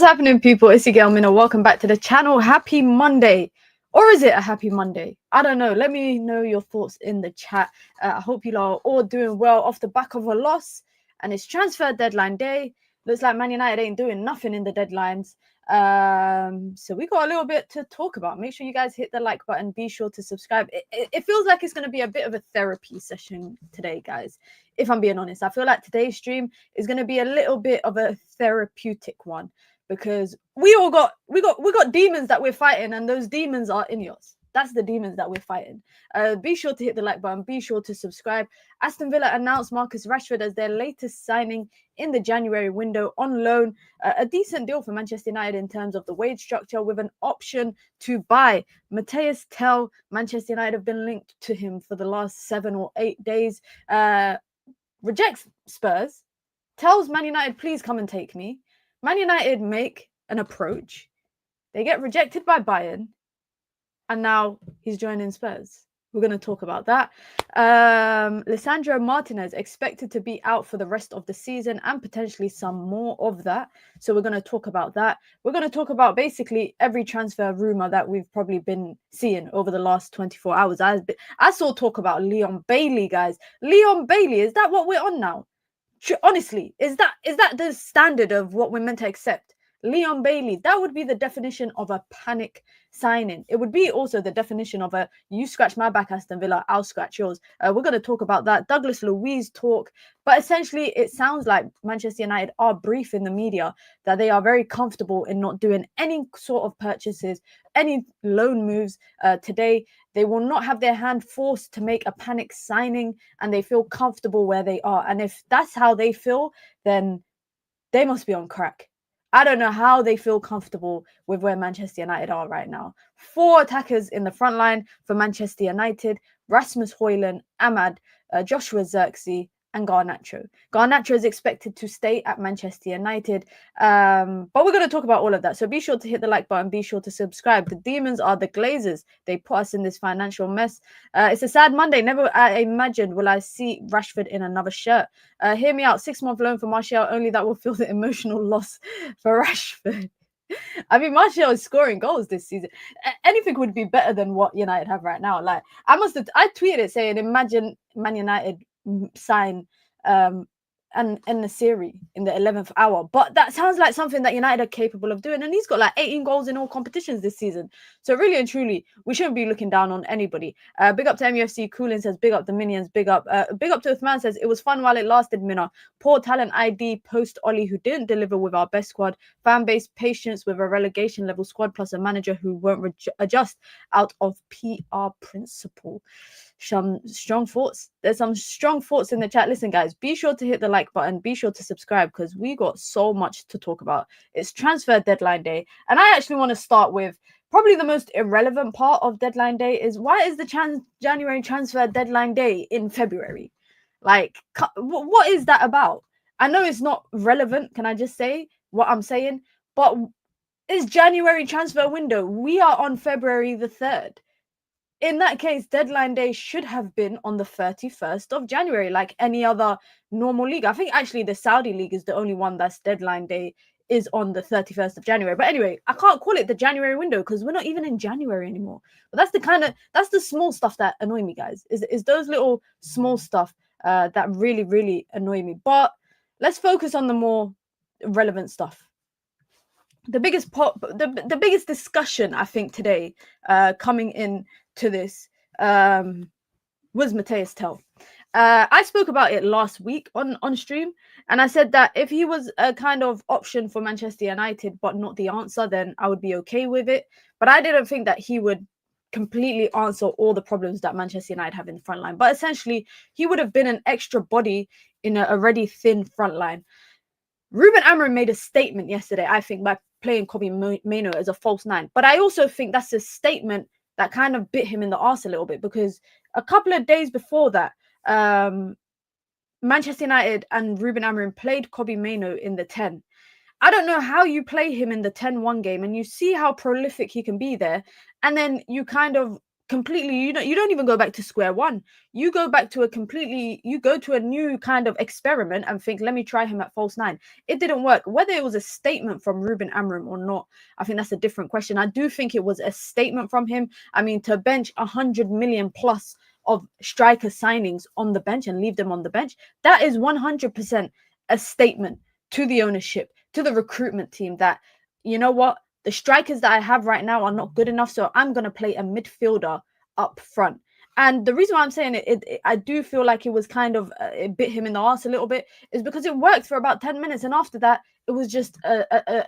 happening, people? It's your girl Mina. Welcome back to the channel. Happy Monday. Or is it a happy Monday? I don't know. Let me know your thoughts in the chat. I hope you are all doing well off the back of a loss. And it's transfer deadline day. Looks like Man United ain't doing nothing in the deadlines. So we got a little bit to talk about. Make sure you guys hit the like button. Be sure to subscribe. It feels like it's going to be a bit of a therapy session today, guys. If I'm being honest, I feel like today's stream is going to be a little bit of a therapeutic one, because we got demons that we're fighting, and those demons are Ineos. That's the demons that we're fighting. Be sure to hit the like button. Be sure to subscribe. Aston Villa announced Marcus Rashford as their latest signing in the January window on loan. A decent deal for Manchester United in terms of the wage structure, with an option to buy. Matthias Tell, Manchester United have been linked to him for the last 7 or 8 days. Rejects Spurs. Tells Man United, please come and take me. Man United make an approach. They get rejected by Bayern. And now he's joining Spurs. We're going to talk about that. Lisandro Martinez expected to be out for the rest of the season, and potentially some more of that. So we're going to talk about that. We're going to talk about basically every transfer rumor that we've probably been seeing over the last 24 hours. I saw talk about Leon Bailey, guys. Leon Bailey, is that what we're on now? Honestly, is that the standard of what we're meant to accept? Leon Bailey, that would be the definition of a panic signing. It would be also the definition of a you scratch my back, Aston Villa, I'll scratch yours. We're going to talk about that. Douglas Luiz talk. But essentially, it sounds like Manchester United are briefing the media that they are very comfortable in not doing any sort of purchases, any loan moves today. They will not have their hand forced to make a panic signing, and they feel comfortable where they are. And if that's how they feel, then they must be on crack. I don't know how they feel comfortable with where Manchester United are right now. 4 attackers in the front line for Manchester United: Rasmus Højlund, Ahmad, Joshua Zirkzee, and Garnacho. Garnacho is expected to stay at Manchester United. But we're going to talk about all of that. So be sure to hit the like button. Be sure to subscribe. The demons are the Glazers. They put us in this financial mess. It's a sad Monday. Never I imagined will I see Rashford in another shirt. Hear me out. 6-month loan for Martial. Only that will feel the emotional loss for Rashford. I mean, Martial is scoring goals this season. Anything would be better than what United have right now. Like, I tweeted it saying, imagine Man United sign and Nasiri in the 11th hour. But that sounds like something that United are capable of doing. And he's got like 18 goals in all competitions this season. So really and truly, we shouldn't be looking down on anybody. Big up to MUFC. Coolin says, big up the minions. Big up to Uthman says, it was fun while it lasted, Mina. Poor talent ID post Oli, who didn't deliver with our best squad. Fan base patience with a relegation level squad, plus a manager who won't adjust out of PR principle. Some strong thoughts. There's some strong thoughts in the chat. Listen, guys, be sure to hit the like button. Be sure to subscribe, because we got so much to talk about. It's transfer deadline day, and I actually want to start with probably the most irrelevant part of deadline day. Is why is the January transfer deadline day in February? Like, what is that about? I know it's not relevant. Can I just say what I'm saying? But it's January transfer window. We are on February the 3rd. In that case, deadline day should have been on the 31st of January, like any other normal league. I think actually the Saudi league is the only one that's deadline day is on the 31st of January. But anyway, I can't call it the January window because we're not even in January anymore. But that's the small stuff that annoy me, guys. Is those little small stuff that really, really annoy me. But let's focus on the more relevant stuff. The biggest discussion I think today coming in to this was Matthias Tell. I spoke about it last week on stream, and I said that if he was a kind of option for Manchester United but not the answer, then I would be okay with it. But I didn't think that he would completely answer all the problems that Manchester United have in the front line. But essentially, he would have been an extra body in a already thin front line. Ruben Amorim made a statement yesterday, I think, by playing Kobbie Mainoo as a false 9. But I also think that's a statement that kind of bit him in the arse a little bit, because a couple of days before that, Manchester United and Ruben Amorim played Kobbie Mainoo in the 10. I don't know how you play him in the 10-1 game and you see how prolific he can be there, and then you kind of completely, you don't even go back to square one. You go back to you go to a new kind of experiment and think, let me try him at false nine. It didn't work. Whether it was a statement from Ruben Amorim or not, I think that's a different question. I do think it was a statement from him. I mean, to bench 100 million plus of striker signings on the bench and leave them on the bench, that is 100% a statement to the ownership, to the recruitment team that, you know what, the strikers that I have right now are not good enough, so I'm going to play a midfielder up front. And the reason why I'm saying it, I do feel like it was kind of, it bit him in the arse a little bit, is because it worked for about 10 minutes. And after that, it was just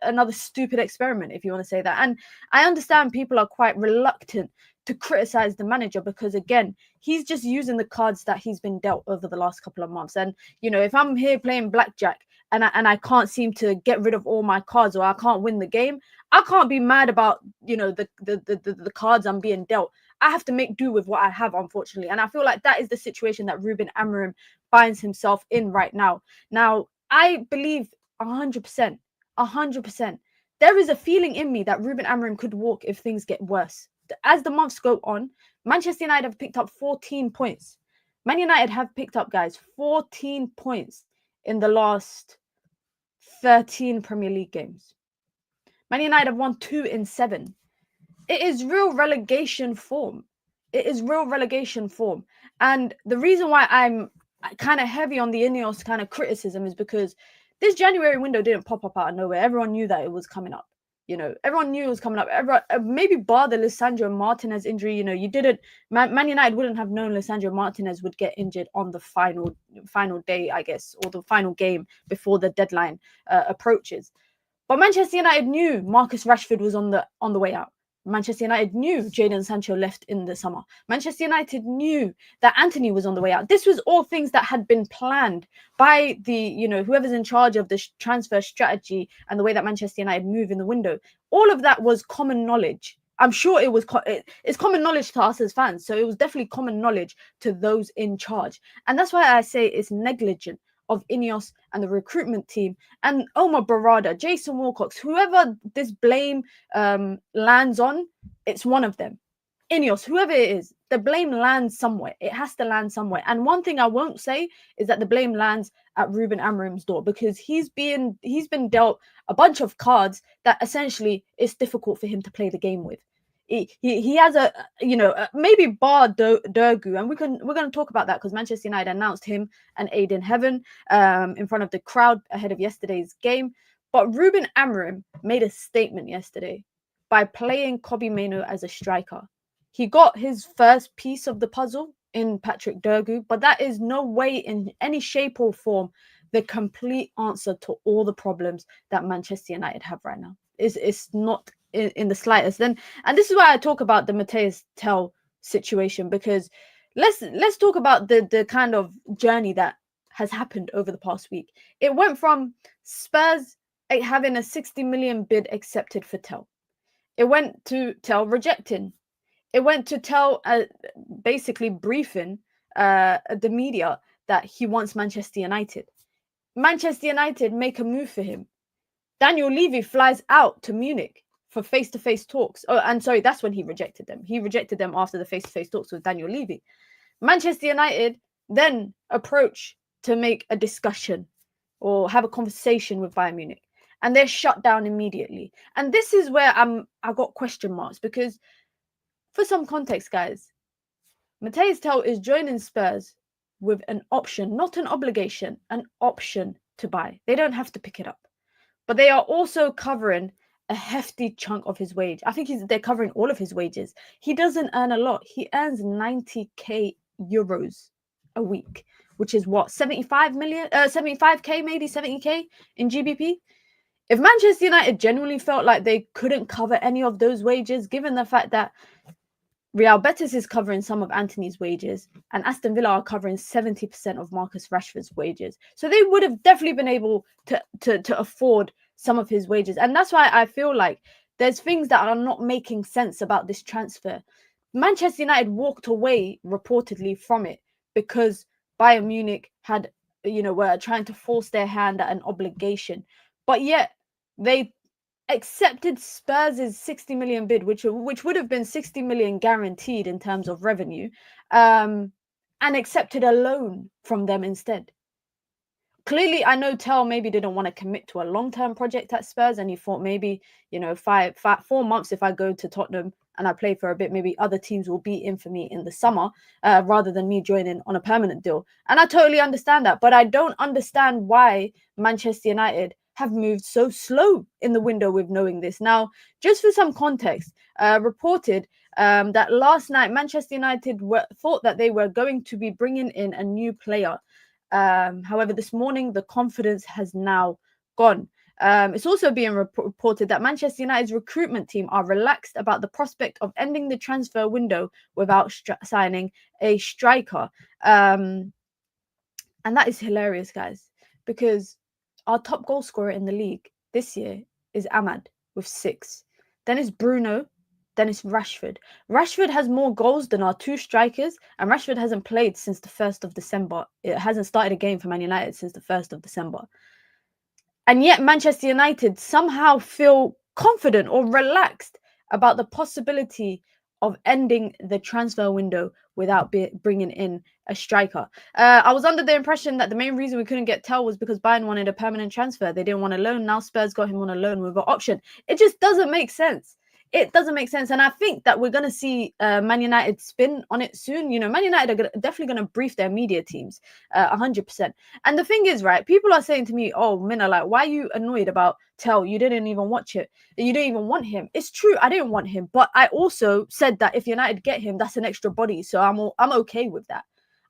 another stupid experiment, if you want to say that. And I understand people are quite reluctant to criticize the manager because, again, he's just using the cards that he's been dealt over the last couple of months. And, if I'm here playing blackjack and I can't seem to get rid of all my cards, or I can't win the game, I can't be mad about, the cards I'm being dealt. I have to make do with what I have, unfortunately. And I feel like that is the situation that Ruben Amorim finds himself in right now. Now, I believe 100%, there is a feeling in me that Ruben Amorim could walk if things get worse. As the months go on, Manchester United have picked up 14 points. Man United have picked up, guys, 14 points in the last 13 Premier League games. Man United have won 2 in 7. It is real relegation form. And the reason why I'm kind of heavy on the Ineos kind of criticism is because this January window didn't pop up out of nowhere. Everyone knew that it was coming up. Everyone knew it was coming up. Everyone, maybe bar the Lisandro Martinez injury. Man United wouldn't have known Lisandro Martinez would get injured on the final day, I guess, or the final game before the deadline approaches. But Manchester United knew Marcus Rashford was on the way out. Manchester United knew Jadon Sancho left in the summer. Manchester United knew that Antony was on the way out. This was all things that had been planned by the, whoever's in charge of the transfer strategy and the way that Manchester United move in the window. All of that was common knowledge. I'm sure it was it's common knowledge to us as fans. So it was definitely common knowledge to those in charge. And that's why I say it's negligent of Ineos and the recruitment team and Omar Barada, Jason Wilcox, whoever this blame lands on, it's one of them. Ineos, whoever it is, the blame lands somewhere. It has to land somewhere. And one thing I won't say is that the blame lands at Ruben Amorim's door, because he's been dealt a bunch of cards that essentially it's difficult for him to play the game with. He has maybe bar Durgu, and we're going to talk about that because Manchester United announced him and Aiden Heaven in front of the crowd ahead of yesterday's game. But Ruben Amorim made a statement yesterday by playing Kobbie Mainoo as a striker. He got his first piece of the puzzle in Patrick Durgu, but that is no way in any shape or form the complete answer to all the problems that Manchester United have right now. It's not in the slightest. And this is why I talk about the Matthias Tel situation, because let's talk about the kind of journey that has happened over the past week. It went from Spurs having a 60 million bid accepted for Tel. It went to Tel rejecting. It went to Tel basically briefing the media that he wants Manchester United. Manchester United make a move for him. Daniel Levy flies out to Munich for face-to-face talks. Oh, and sorry, that's when he rejected them. He rejected them after the face-to-face talks with Daniel Levy. Manchester United then approach to make a discussion or have a conversation with Bayern Munich, and they're shut down immediately. And this is where I got question marks, because for some context, guys, Matthias Tel is joining Spurs with an option, not an obligation, an option to buy. They don't have to pick it up. But they are also covering a hefty chunk of his wage. I think they're covering all of his wages. He doesn't earn a lot. He earns 90k euros a week, which is what, 75k, maybe 70k in GBP. If Manchester United genuinely felt like they couldn't cover any of those wages, given the fact that Real Betis is covering some of Antony's wages and Aston Villa are covering 70% of Marcus Rashford's wages, so they would have definitely been able to afford some of his wages. And that's why I feel like there's things that are not making sense about this transfer. Manchester United walked away reportedly from it because Bayern Munich were trying to force their hand at an obligation, but yet they accepted Spurs' 60 million bid, which would have been 60 million guaranteed in terms of revenue, and accepted a loan from them instead. Clearly, I know Tell maybe didn't want to commit to a long-term project at Spurs, and he thought maybe, 4 months if I go to Tottenham and I play for a bit, maybe other teams will be in for me in the summer, rather than me joining on a permanent deal. And I totally understand that, but I don't understand why Manchester United have moved so slow in the window with knowing this. Now, just for some context, reported that last night Manchester United thought that they were going to be bringing in a new player. However, this morning, the confidence has now gone. It's also being reported that Manchester United's recruitment team are relaxed about the prospect of ending the transfer window without signing a striker. And that is hilarious, guys, because our top goal scorer in the league this year is Ahmad with 6. Then it's Bruno. Then it's Rashford. Rashford has more goals than our 2 strikers, and Rashford hasn't played since the 1st of December. It hasn't started a game for Man United since the 1st of December. And yet Manchester United somehow feel confident or relaxed about the possibility of ending the transfer window without bringing in a striker. I was under the impression that the main reason we couldn't get Tell was because Bayern wanted a permanent transfer. They didn't want a loan. Now Spurs got him on a loan with an option. It just doesn't make sense. It doesn't make sense. And I think that we're going to see Man United spin on it soon. Man United are definitely going to brief their media teams 100%. And the thing is, right, people are saying to me, oh, Minna, like, why are you annoyed about Tell? You didn't even watch it. You didn't even want him. It's true, I didn't want him. But I also said that if United get him, that's an extra body. So I'm okay with that.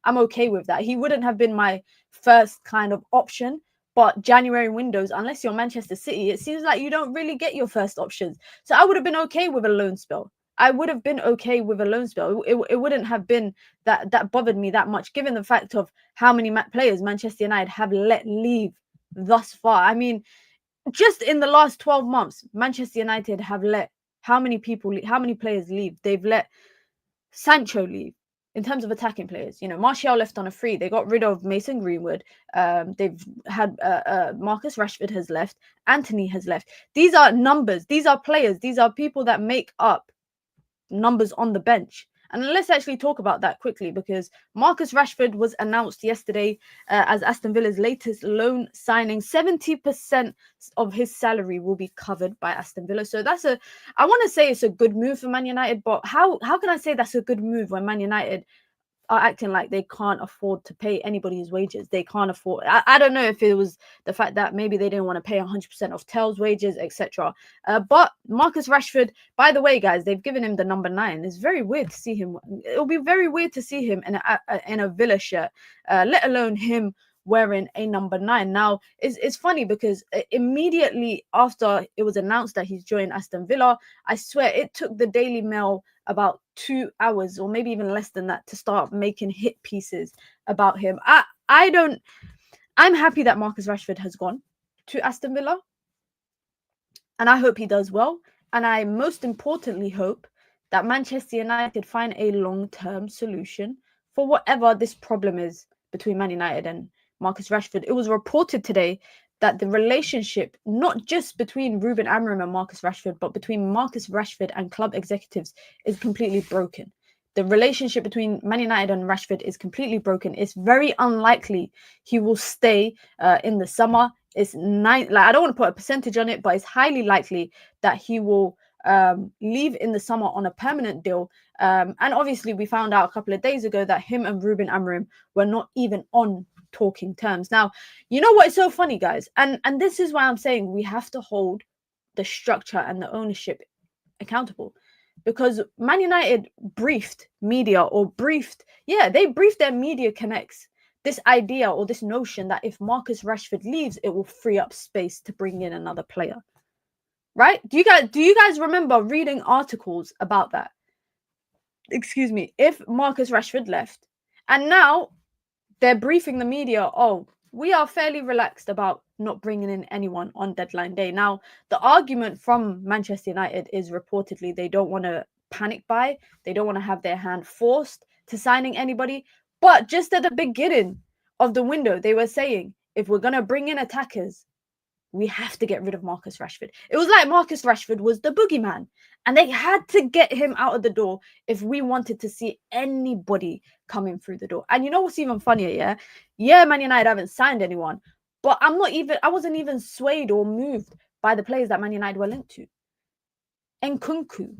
I'm okay with that. He wouldn't have been my first kind of option. But January windows, unless you're Manchester City, it seems like you don't really get your first options. So I would have been okay with a loan spell. I would have been okay with a loan spell. It wouldn't have been that bothered me that much, given the fact of how many players Manchester United have let leave thus far. I mean, just in the last 12 months, Manchester United have let how many players leave? They've let Sancho leave. In terms of attacking players, Martial left on a free. They got rid of Mason Greenwood. They've had Marcus Rashford has left. Anthony has left. These are numbers. These are players. These are people that make up numbers on the bench. And let's actually talk about that quickly, because Marcus Rashford was announced yesterday as Aston Villa's latest loan signing. 70% of his salary will be covered by Aston Villa. So I want to say it's a good move for Man United, but how can I say that's a good move when Man United are acting like they can't afford to pay anybody's wages? They can't afford. I don't know if it was the fact that maybe they didn't want to pay 100% of Tell's wages, etc. But Marcus Rashford, by the way, guys, they've given him the number 9. It's very weird to see him. It'll be very weird to see him in a Villa shirt, let alone him wearing a number 9. Now, it's funny because immediately after it was announced that he's joined Aston Villa, I swear it took the Daily Mail about 2 hours or maybe even less than that to start making hit pieces about him. I'm happy that Marcus Rashford has gone to Aston Villa, and I hope he does well. And I most importantly hope that Manchester United find a long-term solution for whatever this problem is between Man United and Marcus Rashford. It was reported today that the relationship, not just between Ruben Amorim and Marcus Rashford, but between Marcus Rashford and club executives, is completely broken. The relationship between Man United and Rashford is completely broken. It's very unlikely he will stay in the summer. I don't want to put a percentage on it, but it's highly likely that he will leave in the summer on a permanent deal. And obviously, we found out a couple of days ago that him and Ruben Amorim were not even on talking terms. Now, you know what is so funny, guys? And this is why I'm saying we have to hold the structure and the ownership accountable. Because Man United briefed media they briefed their media connects this idea or this notion that if Marcus Rashford leaves, it will free up space to bring in another player. Right? Do you guys remember reading articles about that? Excuse me. If Marcus Rashford left, and now they're briefing the media, oh, we are fairly relaxed about not bringing in anyone on deadline day. Now, the argument from Manchester United is reportedly they don't want to panic buy. They don't want to have their hand forced to signing anybody. But just at the beginning of the window, they were saying, if we're going to bring in attackers, we have to get rid of Marcus Rashford. It was like Marcus Rashford was the boogeyman, and they had to get him out of the door if we wanted to see anybody coming through the door. And you know what's even funnier? Yeah, Man United haven't signed anyone, but I wasn't even swayed or moved by the players that Man United were linked to. Nkunku,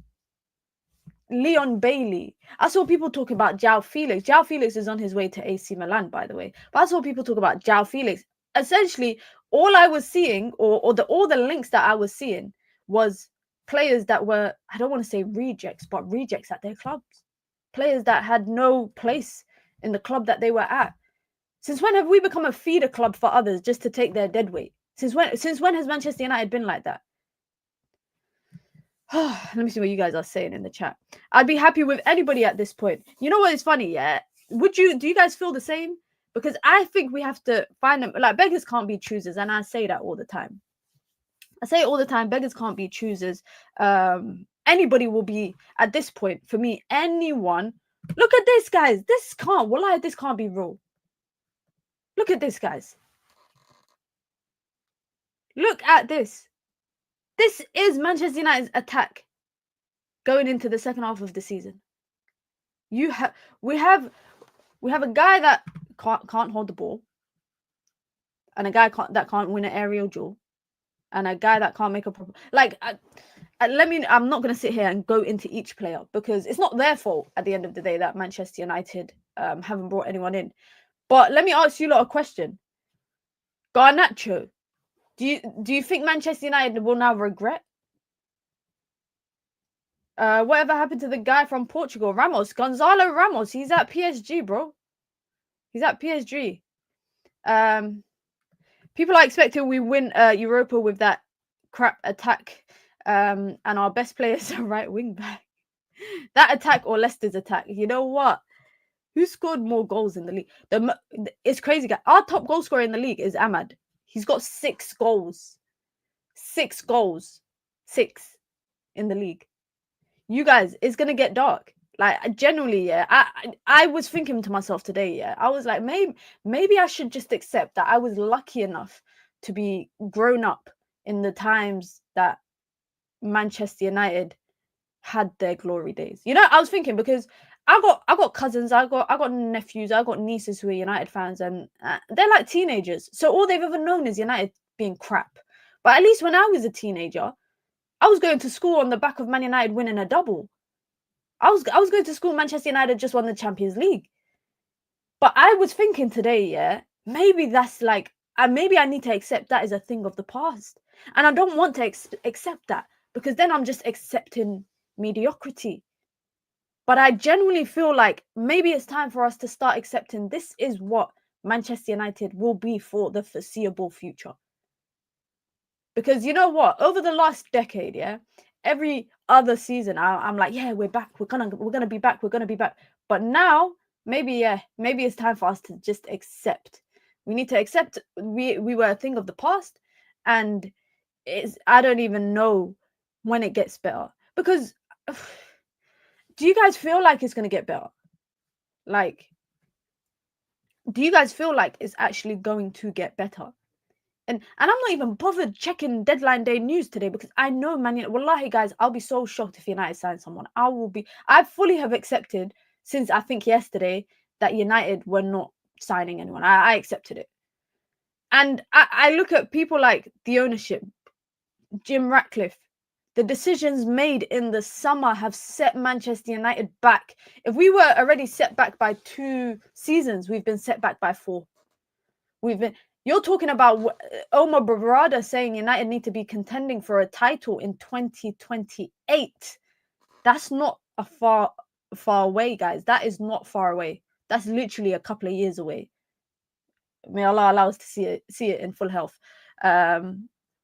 Leon Bailey. I saw people talk about João Felix. João Felix is on his way to AC Milan, by the way. But I saw people talk about João Felix. Essentially, all I was seeing, all the links that I was seeing, was players that were, I don't want to say rejects, but rejects at their clubs. Players that had no place in the club that they were at. Since when have we become a feeder club for others just to take their dead weight? Since when has Manchester United been like that? Let me see what you guys are saying in the chat. I'd be happy with anybody at this point. You know what is funny, yeah? Do you guys feel the same? Because I think we have to find them. Like, beggars can't be choosers, and I say that all the time. I say it all the time, beggars can't be choosers. Anybody will be, at this point, for me, anyone. Look at this, guys. This can't be real. Look at this, guys. Look at this. This is Manchester United's attack going into the second half of the season. We have a guy that can't hold the ball, and a guy that can't win an aerial duel, and a guy that can't make a proper I'm not going to sit here and go into each player because it's not their fault at the end of the day that Manchester United haven't brought anyone in. But let me ask you lot a question. Garnacho. Do you think Manchester United will now regret? Whatever happened to the guy from Portugal, Gonzalo Ramos? He's at PSG, bro. He's at PSG. People are expecting we win Europa with that crap attack, and our best player is a right wing back. That attack or Leicester's attack. You know what? Who scored more goals in the league? It's crazy, guys. Our top goal scorer in the league is Ahmad. He's got 6 goals. 6 goals. 6 in the league. You guys, it's going to get dark. Like, genuinely, yeah. I was thinking to myself today, yeah. I was like, maybe I should just accept that I was lucky enough to be grown up in the times that Manchester United had their glory days. You know, I was thinking because I got cousins, I got nephews, I got nieces who are United fans, and they're like teenagers. So all they've ever known is United being crap. But at least when I was a teenager, I was going to school on the back of Man United winning a double. I was going to school. Manchester United just won the Champions League. But I was thinking today, yeah, maybe that's like, maybe I need to accept that as a thing of the past, and I don't want to accept that because then I'm just accepting mediocrity. But I genuinely feel like maybe it's time for us to start accepting this is what Manchester United will be for the foreseeable future. Because you know what? Over the last decade, yeah, every other season, I'm like, yeah, we're back. We're gonna be back. We're gonna be back. But now, maybe it's time for us to just accept. We need to accept we were a thing of the past, and I don't even know when it gets better. Because do you guys feel like it's going to get better? Like, do you guys feel like it's actually going to get better? And I'm not even bothered checking deadline day news today because I know wallahi guys, I'll be so shocked if United sign someone. I fully have accepted since I think yesterday that United were not signing anyone. I accepted it. And I look at people like the ownership, Jim Ratcliffe. The decisions made in the summer have set Manchester United back. If we were already set back by 2 seasons, we've been set back by 4. You're talking about Omar Barada saying United need to be contending for a title in 2028. That's not a far away, guys. That is not far away. That's literally a couple of years away. May Allah allow us to see it in full health.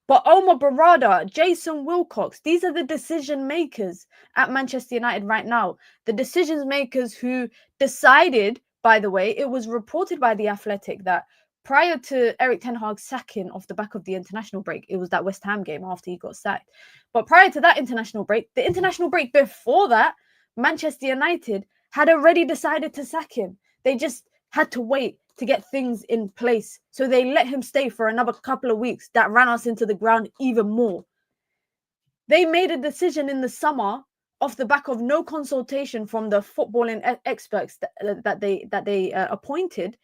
But Omar Barada, Jason Wilcox, these are the decision makers at Manchester United right now. The decision makers who decided, by the way, it was reported by The Athletic that prior to Erik ten Hag's sacking off the back of the international break, it was that West Ham game after he got sacked. But prior to that international break, the international break before that, Manchester United had already decided to sack him. They just had to wait to get things in place. So they let him stay for another couple of weeks. That ran us into the ground even more. They made a decision in the summer off the back of no consultation from the footballing experts that they appointed,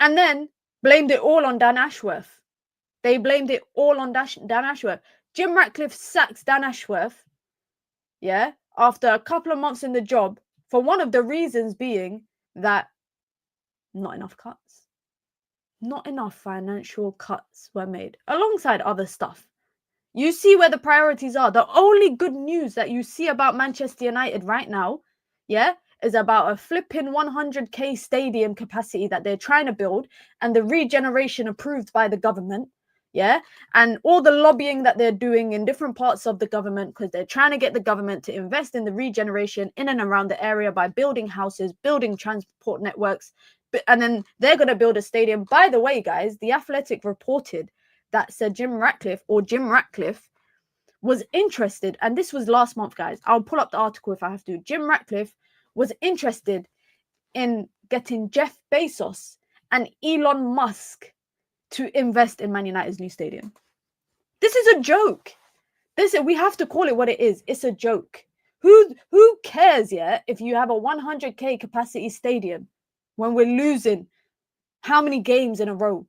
and then blamed it all on Dan Ashworth. They blamed it all on Dan Ashworth. Jim Ratcliffe sacks Dan Ashworth, after a couple of months in the job, for one of the reasons being that not enough cuts. Not enough financial cuts were made, alongside other stuff. You see where the priorities are. The only good news that you see about Manchester United right now, is about a flipping 100k stadium capacity that they're trying to build, and the regeneration approved by the government, and all the lobbying that they're doing in different parts of the government, because they're trying to get the government to invest in the regeneration in and around the area by building houses, building transport networks, and then they're going to build a stadium. By the way, guys, The Athletic reported that said Jim Ratcliffe was interested, and this was last month, guys. I'll pull up the article if I have to. Jim Ratcliffe was interested in getting Jeff Bezos and Elon Musk to invest in Man United's new stadium. This is a joke. We have to call it what it is. It's a joke. Who cares, if you have a 100k capacity stadium when we're losing how many games in a row?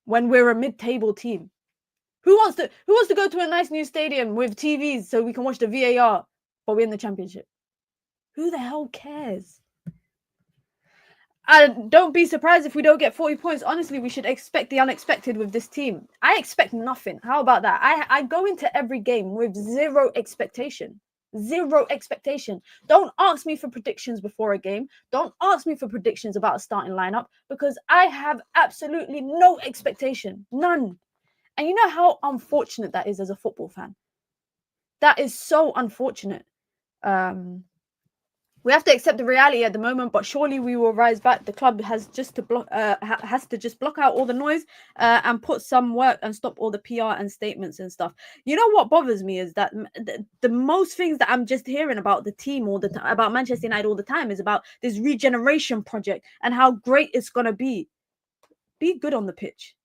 When we're a mid-table team, who wants to go to a nice new stadium with TVs so we can watch the VAR, but we're in the Championship? Who the hell cares? Don't be surprised if we don't get 40 points. Honestly, we should expect the unexpected with this team. I expect nothing. How about that? I go into every game with zero expectation. Zero expectation. Don't ask me for predictions before a game. Don't ask me for predictions about a starting lineup, because I have absolutely no expectation. None. And you know how unfortunate that is as a football fan? That is so unfortunate. We have to accept the reality at the moment, but surely we will rise back. The club has just to block out all the noise and put some work and stop all the PR and statements and stuff. You know what bothers me is that the most things that I'm just hearing about the team all the time, about Manchester United all the time, is about this regeneration project and how great it's gonna be. Be good on the pitch.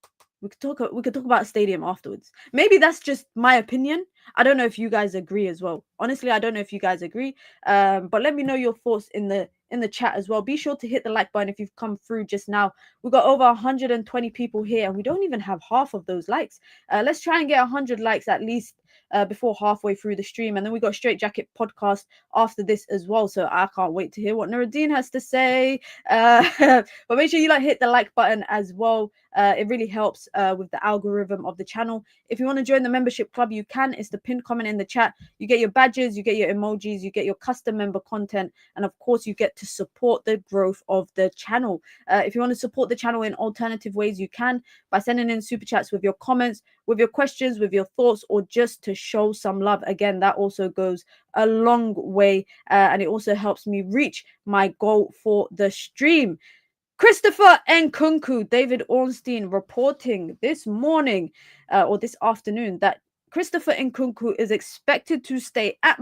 We could talk about a stadium afterwards. Maybe that's just my opinion. I don't know if you guys agree as well. Honestly, I don't know if you guys agree. But let me know your thoughts in the chat as well. Be sure to hit the like button if you've come through just now. We've got over 120 people here, and we don't even have half of those likes. Let's try and get 100 likes at least before halfway through the stream, and then we got Straight Jacket podcast after this as well. So I can't wait to hear what Nuruddin has to say. But make sure you hit the like button as well. It really helps with the algorithm of the channel. If you want to join the membership club, you can. It's the pinned comment in the chat. You get your badges, you get your emojis, you get your custom member content, and of course you get to support the growth of the channel. If you want to support the channel in alternative ways, you can by sending in super chats with your comments, with your questions, with your thoughts, or just to show some love. Again, that also goes a long way, and it also helps me reach my goal for the stream. Christopher Nkunku, David Ornstein reporting this morning or this afternoon that Christopher Nkunku is expected to stay at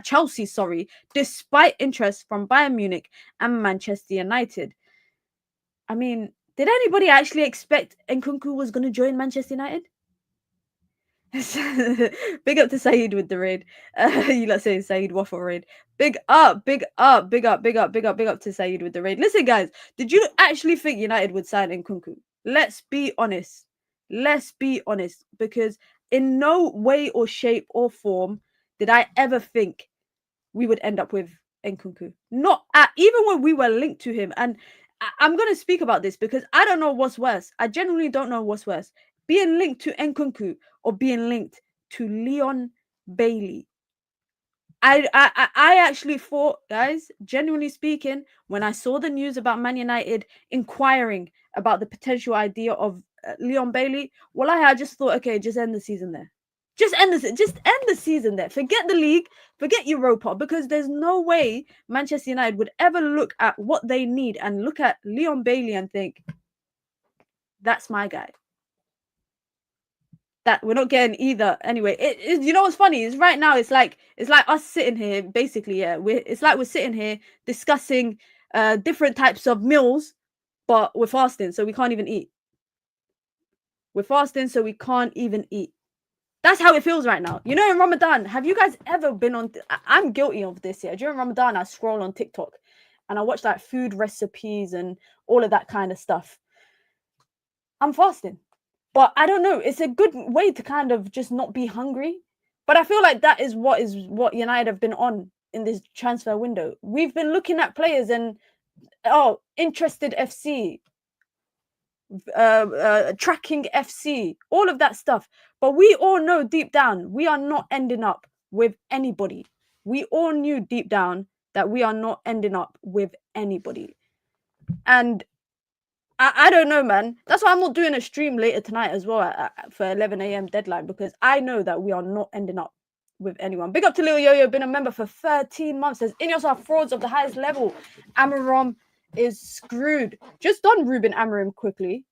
Chelsea, despite interest from Bayern Munich and Manchester United. I mean, did anybody actually expect Nkunku was going to join Manchester United? Big up to Saeed with the raid. You lot saying Saeed waffle raid. Big up to Saeed with the raid. Listen, guys, did you actually think United would sign Nkunku? Let's be honest. Because in no way or shape or form did I ever think we would end up with Nkunku. Even when we were linked to him. And I'm going to speak about this because I don't know what's worse. I genuinely don't know what's worse. Being linked to Nkunku or being linked to Leon Bailey. I actually thought, guys, genuinely speaking, when I saw the news about Man United inquiring about the potential idea of Leon Bailey, I just thought, okay, just end the season there. Just end the season there. Forget the league, forget Europa, because there's no way Manchester United would ever look at what they need and look at Leon Bailey and think, that's my guy. That we're not getting either. Anyway, you know what's funny is right now it's like us sitting here basically. It's like we're sitting here discussing different types of meals, but we're fasting, so we can't even eat. We're fasting, so we can't even eat. That's how it feels right now. You know, in Ramadan, have you guys ever been on... I'm guilty of this, yeah. During Ramadan, I scroll on TikTok and I watch like food recipes and all of that kind of stuff. I'm fasting. But I don't know. It's a good way to kind of just not be hungry. But I feel like that is what United have been on in this transfer window. We've been looking at players and, interested FC, tracking FC, all of that stuff. But we all know deep down, we are not ending up with anybody. We all knew deep down that we are not ending up with anybody. And I don't know, man. That's why I'm not doing a stream later tonight as well for 11 a.m. deadline, because I know that we are not ending up with anyone. Big up to Lil Yo-Yo, been a member for 13 months. Says Ineos are frauds of the highest level. Amorim is screwed. Just on Ruben Amorim quickly.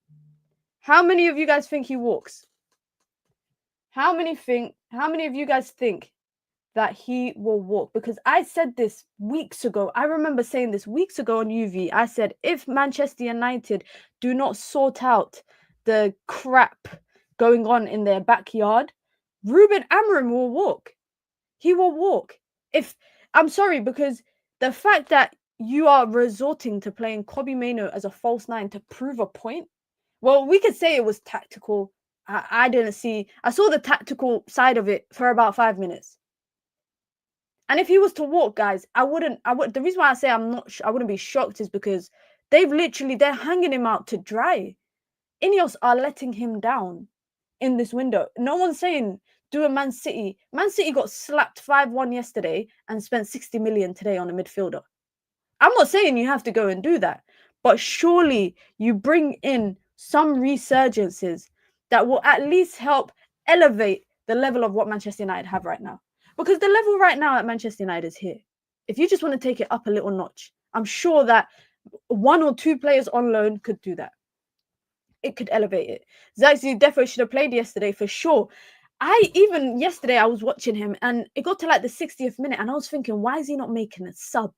How many of you guys think he walks? How many of you guys think that he will walk? Because I said this weeks ago. I remember saying this weeks ago on UV. I said, if Manchester United do not sort out the crap going on in their backyard, Ruben Amorim will walk. He will walk. I'm sorry, because the fact that you are resorting to playing Kobbie Mainoo as a false nine to prove a point, well, we could say it was tactical. I saw the tactical side of it for about 5 minutes. And if he was to walk, guys, the reason why I say I wouldn't be shocked is because they're hanging him out to dry. Ineos are letting him down in this window. No one's saying do a Man City. Man City got slapped 5-1 yesterday and spent 60 million today on a midfielder. I'm not saying you have to go and do that, but surely you bring in some resurgences that will at least help elevate the level of what Manchester United have right now. Because the level right now at Manchester United is here. If you just want to take it up a little notch, I'm sure that 1 or 2 players on loan could do that. It could elevate it. Zaizu defo should have played yesterday for sure. Yesterday I was watching him and it got to like the 60th minute and I was thinking, why is he not making a sub?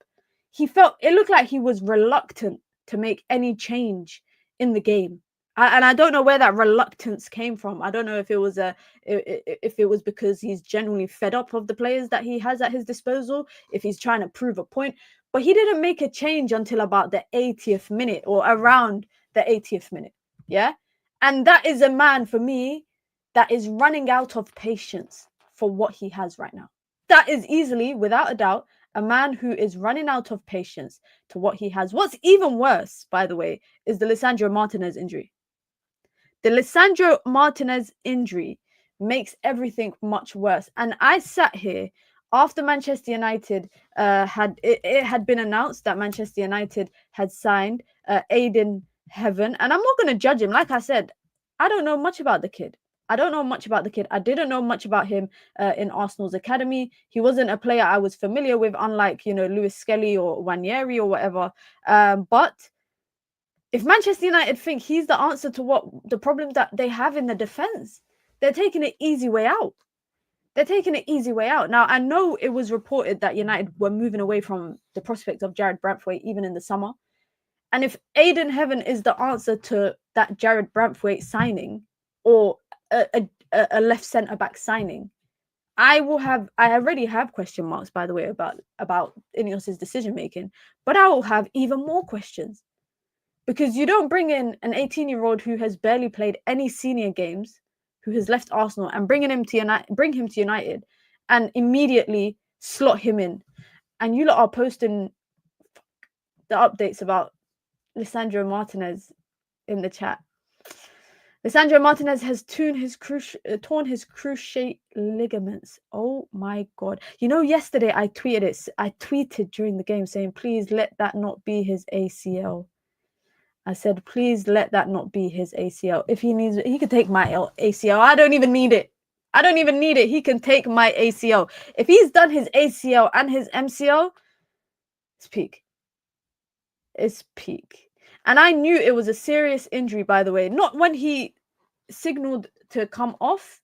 It looked like he was reluctant to make any change in the game. And I don't know where that reluctance came from. I don't know if it was because he's genuinely fed up of the players that he has at his disposal, if he's trying to prove a point. But he didn't make a change until about the 80th minute or around the 80th minute. Yeah. And that is a man for me that is running out of patience for what he has right now. That is easily, without a doubt, a man who is running out of patience to what he has. What's even worse, by the way, is the Lisandro Martinez injury. The Lisandro Martinez injury makes everything much worse. And I sat here after Manchester United had been announced that Manchester United had signed Aiden Heaven. And I'm not going to judge him. Like I said, I don't know much about the kid. I didn't know much about him in Arsenal's academy. He wasn't a player I was familiar with, unlike, Lewis Skelly or Wanyeri or whatever. But if Manchester United think he's the answer to what the problems that they have in the defense, they're taking an easy way out. Now, I know it was reported that United were moving away from the prospect of Jared Brantwaite even in the summer. And if Aiden Heaven is the answer to that Jared Brantwaite signing or a left centre back signing, I already have question marks, by the way, about Ineos's decision making, but I will have even more questions. Because you don't bring in an 18-year-old who has barely played any senior games, who has left Arsenal, and bring him to United and immediately slot him in. And you lot are posting the updates about Lisandro Martinez in the chat. Lisandro Martinez has torn his cruciate ligaments. Oh my God. Yesterday I tweeted during the game saying, please let that not be his ACL. I said, please let that not be his ACL. If he needs it, he could take my ACL. I don't even need it. He can take my ACL. If he's done his ACL and his MCL, it's peak. And I knew it was a serious injury, by the way. Not when he signaled to come off,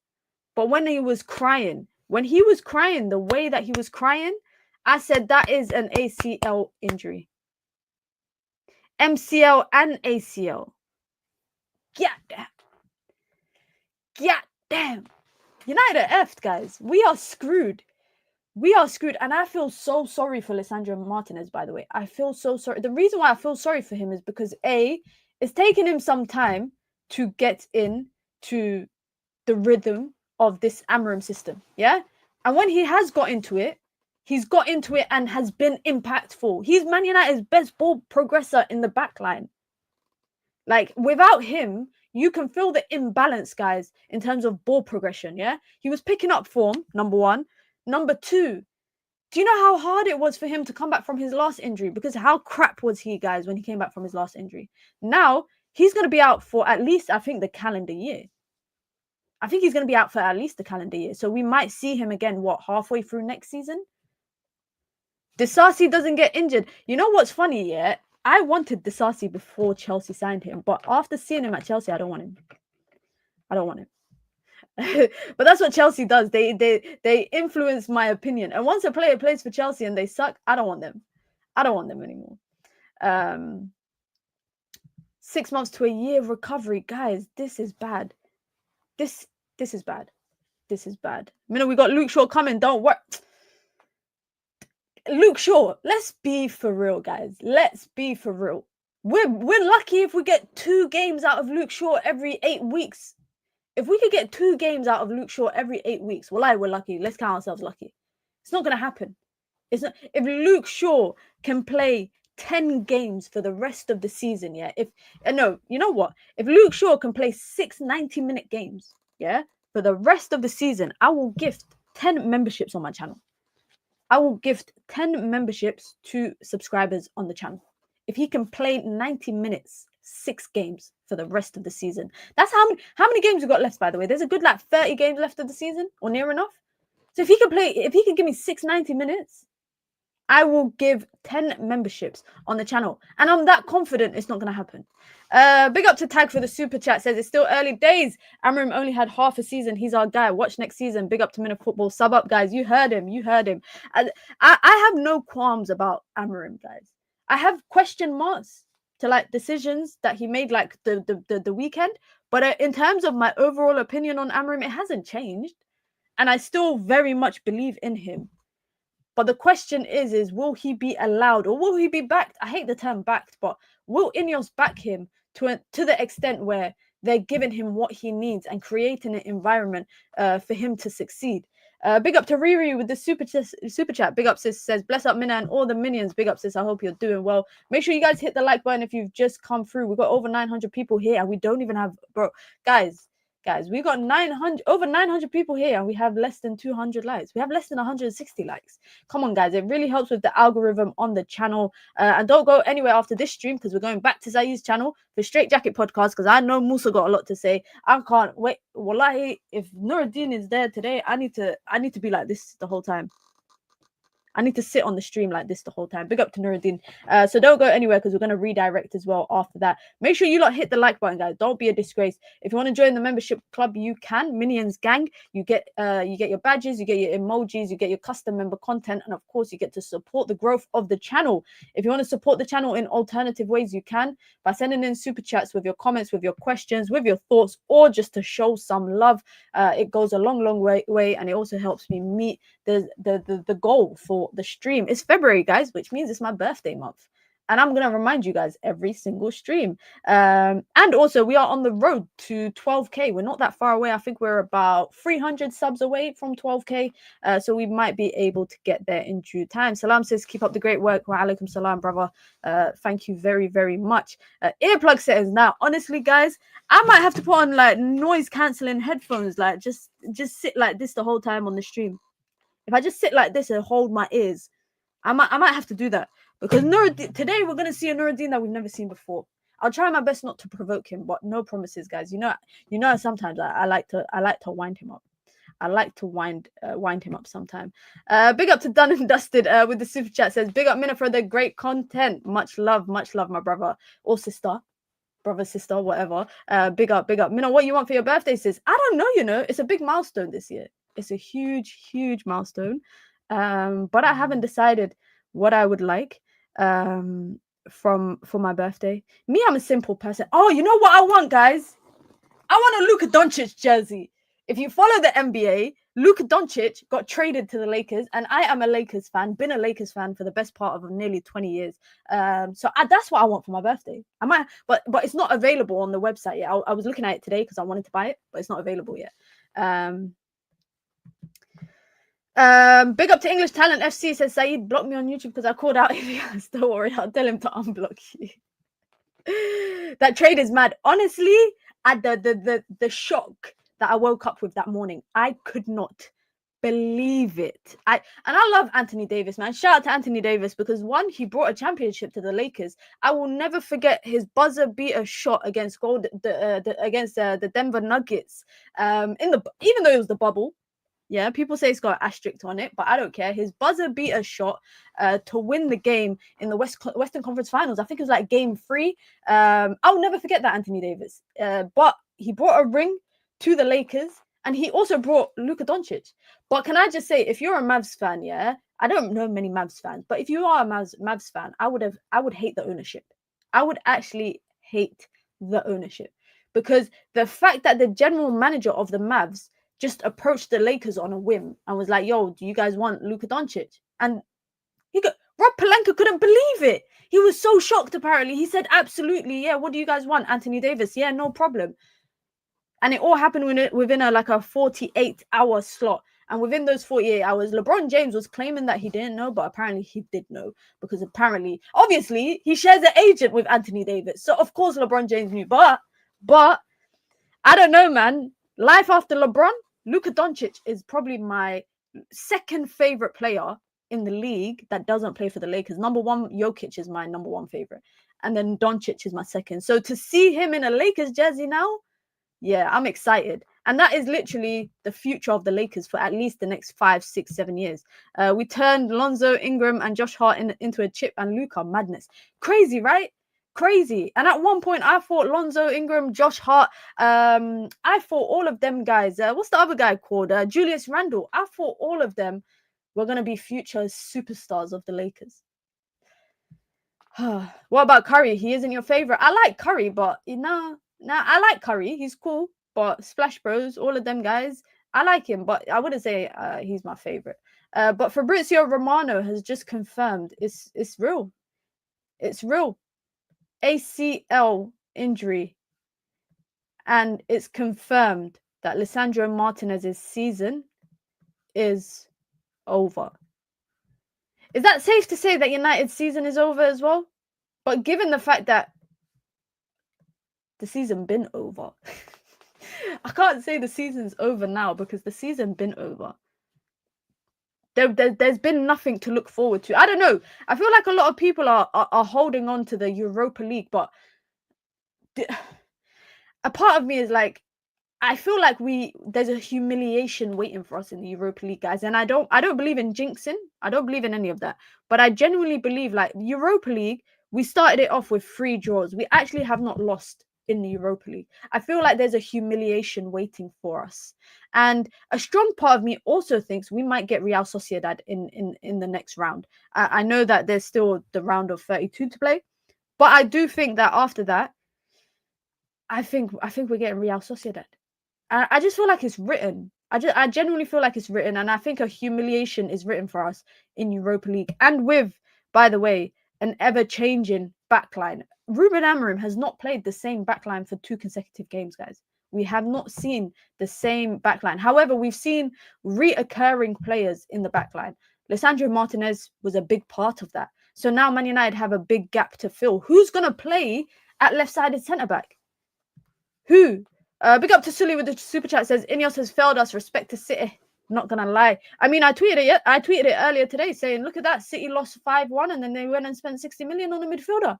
but when he was crying. When he was crying, the way that he was crying, I said that is an ACL injury. MCL and ACL. God damn. United are effed, guys. We are screwed. We are screwed. And I feel so sorry for Lisandro Martinez, by the way. I feel so sorry. The reason why I feel sorry for him is because A, it's taken him some time to get into the rhythm of this Amorim system. Yeah. And when he has got into it, he's got into it and has been impactful. He's Man United's best ball progressor in the back line. Like, without him, you can feel the imbalance, guys, in terms of ball progression, yeah? He was picking up form, number one. Number two, do you know how hard it was for him to come back from his last injury? Because how crap was he, guys, when he came back from his last injury? Now, he's going to be out for at least, I think, the calendar year. I think he's going to be out for at least the calendar year. So we might see him again, halfway through next season? Disasi doesn't get injured. You know what's funny, yeah? I wanted Disasi before Chelsea signed him, but after seeing him at Chelsea, I don't want him. I don't want him. But that's what Chelsea does. They influence my opinion. And once a player plays for Chelsea and they suck, I don't want them. I don't want them anymore. 6 months to a year of recovery, guys. This is bad. This is bad. This is bad. We got Luke Shaw coming. Don't worry. Luke Shaw, let's be for real, guys. Let's be for real. We're lucky if we get 2 games out of Luke Shaw every 8 weeks. If we could get 2 games out of Luke Shaw every 8 weeks, we're lucky. Let's count ourselves lucky. It's not going to happen. It's not. If Luke Shaw can play 10 games for the rest of the season, yeah. No, you know what? If Luke Shaw can play 6 90-minute games, yeah, for the rest of the season, I will gift 10 memberships on my channel. I will gift 10 memberships to subscribers on the channel. If he can play 90 minutes, 6 games for the rest of the season. That's how many games we got left, by the way. There's a good 30 games left of the season, or near enough. So if he can give me 6 90 minutes, I will give 10 memberships on the channel. And I'm that confident it's not going to happen. Big up to Tag for the super chat. Says it's still early days. Amorim only had half a season. He's our guy. Watch next season. Big up to Minute Football. Sub up, guys. You heard him. I have no qualms about Amorim, guys. I have question marks to decisions that he made the weekend. But in terms of my overall opinion on Amorim, it hasn't changed. And I still very much believe in him. But the question is will he be allowed or will he be backed? I hate the term backed, but will Ineos back him to the extent where they're giving him what he needs and creating an environment for him to succeed? Big up to Riri with the super chat. Big up, sis. Says, bless up, Mina and all the minions. Big up, sis. I hope you're doing well. Make sure you guys hit the like button if you've just come through. We've got over 900 people here and we don't even have, guys, we got over 900 people here and we have less than 200 likes. We have less than 160 likes. Come on, guys. It really helps with the algorithm on the channel. And don't go anywhere after this stream because we're going back to Zaid's channel for Straight Jacket Podcast because I know Musa got a lot to say. I can't wait. Wallahi, if Nuruddin is there today, I need to be like this the whole time. I need to sit on the stream like this the whole time. Big up to Nuruddin. So don't go anywhere because we're going to redirect as well after that. Make sure you hit the like button, guys. Don't be a disgrace. If you want to join the membership club, you can. Minions Gang. You get your badges, you get your emojis, you get your custom member content, and of course, you get to support the growth of the channel. If you want to support the channel in alternative ways, you can by sending in super chats with your comments, with your questions, with your thoughts, or just to show some love. It goes a long way, and it also helps me meet the goal for the stream. It's February, guys, which means it's my birthday month, and I'm gonna remind you guys every single stream. And also we are on the road to 12k. We're not that far away. I think we're about 300 subs away from 12k, so we might be able to get there in due time. Salam says, keep up the great work. Wa alaikum salam, brother. Thank you very much. Earplug settings. Now honestly, guys, I might have to put on noise cancelling headphones, just sit like this the whole time on the stream. If I just sit like this and hold my ears, I might have to do that because today we're gonna see a Nuruddin that we've never seen before. I'll try my best not to provoke him, but no promises, guys. You know, sometimes I like to wind him up. I like to wind him up sometime. Big up to Done and Dusted with the super chat. Says, big up Mina for the great content. Much love, my brother or sister. Brother, sister, whatever. Big up. Mina, what you want for your birthday, sis? I don't know, it's a big milestone this year. It's a huge milestone. But I haven't decided what I would like. for my birthday. Me, I'm a simple person. Oh, you know what I want, guys? I want a Luka Doncic jersey. If you follow the NBA, Luka Doncic got traded to the Lakers, and I am a Lakers fan, been a Lakers fan for the best part of nearly 20 years. So that's what I want for my birthday. But it's not available on the website yet. I was looking at it today because I wanted to buy it, but it's not available yet. Big up to English Talent FC, says Saeed blocked me on YouTube because I called out Ineos. Don't worry, I'll tell him to unblock you. That trade is mad. Honestly, at the shock that I woke up with that morning, I could not believe it. I love Anthony Davis, man. Shout out to Anthony Davis because one, he brought a championship to the Lakers. I will never forget his buzzer beater shot against the Denver Nuggets. Even though it was the bubble. Yeah, people say it's got an asterisk on it, but I don't care. His buzzer beater shot to win the game in the Western Conference Finals. I think it was like game 3. I'll never forget that, Anthony Davis. But he brought a ring to the Lakers, and he also brought Luka Doncic. But can I just say, if you're a Mavs fan, yeah, I don't know many Mavs fans, but if you are a Mavs fan, I would hate the ownership. I would actually hate the ownership because the fact that the general manager of the Mavs just approached the Lakers on a whim and was like, yo, do you guys want Luka Doncic? And Rob Pelinka couldn't believe it. He was so shocked, apparently. He said, absolutely, yeah, what do you guys want? Anthony Davis, yeah, no problem. And it all happened within a 48-hour slot. And within those 48 hours, LeBron James was claiming that he didn't know, but apparently he did know. Because obviously, he shares an agent with Anthony Davis. So, of course, LeBron James knew. But, I don't know, man. Life after LeBron, Luka Doncic is probably my second favorite player in the league that doesn't play for the Lakers. Number 1, Jokic is my number 1 favorite. And then Doncic is my second. So to see him in a Lakers jersey now, yeah, I'm excited. And that is literally the future of the Lakers for at least the next 5, 6, 7 years. We turned Lonzo, Ingram, and Josh Hart into a Chip and Luka madness. Crazy, right? Crazy. And at one point, I thought Lonzo, Ingram, Josh Hart, I thought all of them guys, what's the other guy called? Julius Randle. I thought all of them were going to be future superstars of the Lakers. What about Curry? He isn't your favorite. I like Curry, but I like Curry. He's cool. But Splash Bros, all of them guys, I like him, but I wouldn't say he's my favorite. But Fabrizio Romano has just confirmed it's real. It's real. ACL injury. And it's confirmed that Lisandro Martinez's season is over. Is that safe to say that United's season is over as well? But given the fact that the season been over, I can't say the season's over now because the season been over. There's been nothing to look forward to. I don't know. I feel like a lot of people are holding on to the Europa League, but a part of me is like, I feel like there's a humiliation waiting for us in the Europa League, guys. And I don't believe in jinxing. I don't believe in any of that. But I genuinely believe, like, Europa League, we started it off with 3 draws. We actually have not lost in the Europa League. I feel like there's a humiliation waiting for us. And a strong part of me also thinks we might get Real Sociedad in the next round. I know that there's still the round of 32 to play. But I do think that after that, I think we're getting Real Sociedad. I just feel like it's written. I genuinely feel like it's written. And I think a humiliation is written for us in Europa League. And with, by the way, an ever-changing backline. Ruben Amorim has not played the same backline for 2 consecutive games, guys. We have not seen the same backline. However, we've seen reoccurring players in the backline. Lisandro Martinez was a big part of that. So now Man United have a big gap to fill. Who's going to play at left-sided centre-back? Who? Big up to Sully with the super chat, says Ineos has failed us. Respect to City. Not gonna lie. I mean, I tweeted it earlier today saying, look at that. City lost 5-1 and then they went and spent 60 million on a midfielder.